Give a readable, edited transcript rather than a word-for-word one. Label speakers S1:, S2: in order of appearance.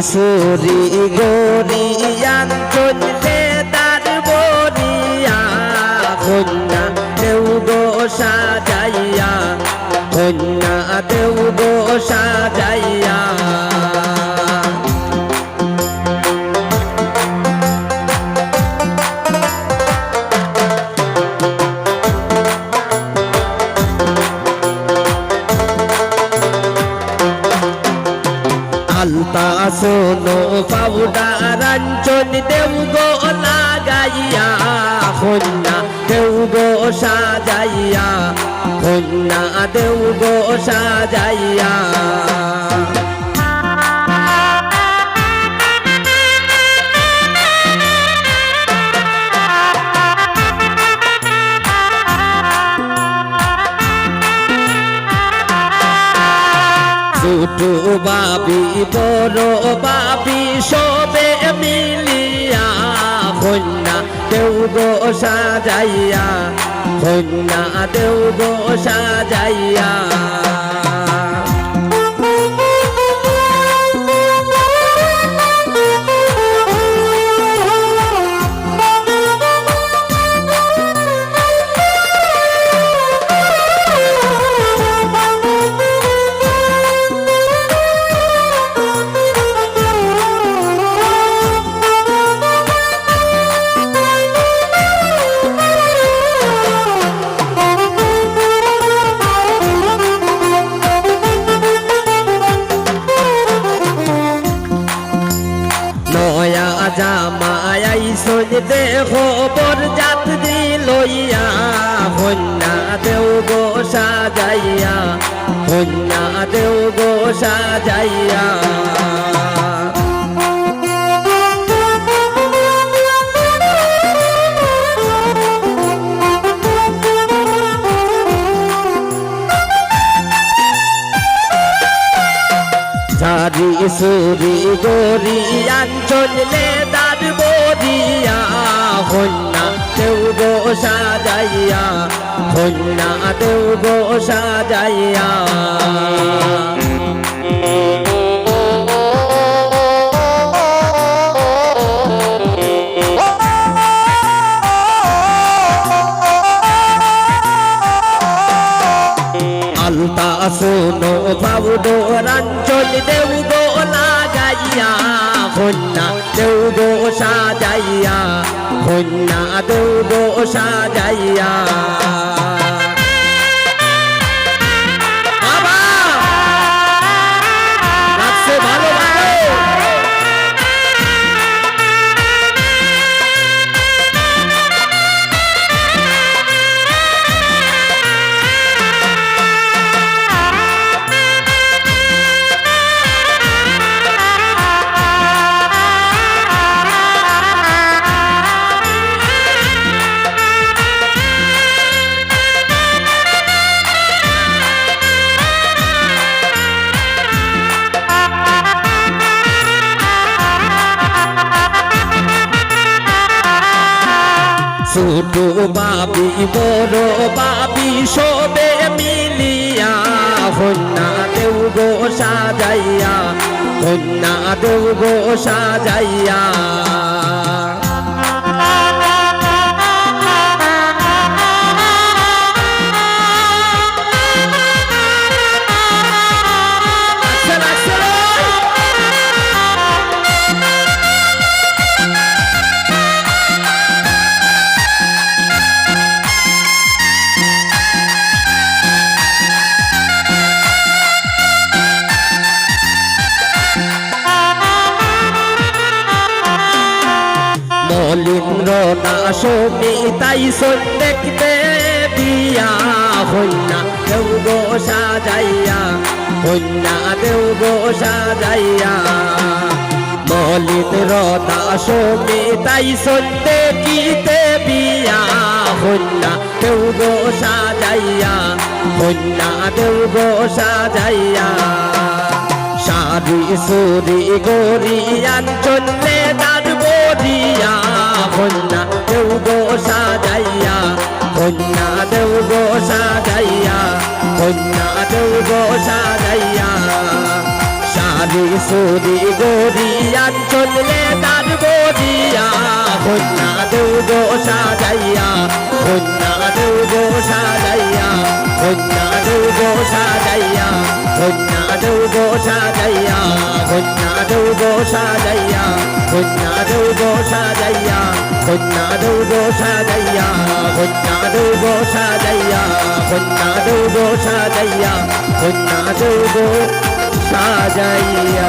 S1: সুরি গরিয়ান চললে তার বরিয়া কন্যা দেউ গো সাজাইয়া কন্যা দেউ গো সাজাইয়া আলতা সোনো পাউডার আঞ্চল দেউ গো লাগাইয়া কন্যা দেউ গো সাজাইয়া কন্যা দেউ গো সাজাইয়া ছোটো বাবি বড় বাবি সবে মিলিয়া কন্যা দেউ গো সাজাইয়া কন্যা দেউ গো সাজাইয়া নয়া জামাই সই দেখো বরযাত লইয়া কন্যা দেউ গো সাজাইয়া কন্যা দেউ গো সাজাইয়া ঝারি সুরি গরিয়ান চললে তার বরিয়া কন্যা দেউ গো সাজাইয়া কন্যা দেউ গো সাজাইয়া আলতা সোনো পাউডার আঞ্চল দেউ গো লাগাইয়া কন্যা দেউ গো সাজাইয়া কন্যা দেউ গো সাজাইয়া বাবা লাগছে ভালো ভালো ছোটো বাবি বড় বাবি সবে মিলিয়া কন্যা দেউ গো সাজাইয়া কন্যা দেউ গো সাজাইয়া মলিন্দ্র দাসমি তাই সই দেখতে দিয়া কন্যা দেউ গো সাজাইয়া কন্যা দেউ গো সাজাইয়া মলিন্দ্র দাসমি তাই সই দেখিতে বিয়া কন্যা দেউ গো সাজাইয়া কন্যা দেউ গো সাজাইয়া সারি সুরি গরিয়ান চললে তার বরিয়া কন্যা দেউ গো সাজাইয়া কন্যা দেউ গো সাজাইয়া কন্যা দেউ গো সাজাইয়া সারি সুরি গরি বিয়ান চললে তার বদিয়া কন্যা দেও গো সাজাইয়া কন্যা দেও গো সাজাইয়া কন্যা দেও গো সাজাইয়া কন্যা দেও গো সাজাইয়া কন্যা দেও গো সাজাইয়া কন্যা দেও গো সাজাইয়া কন্যা দেও গো সাজাইয়া কন্যা দেও গো সাজাইয়া কন্যা দেও গো সাজাইয়া কন্যা দেও গো সাজাইয়া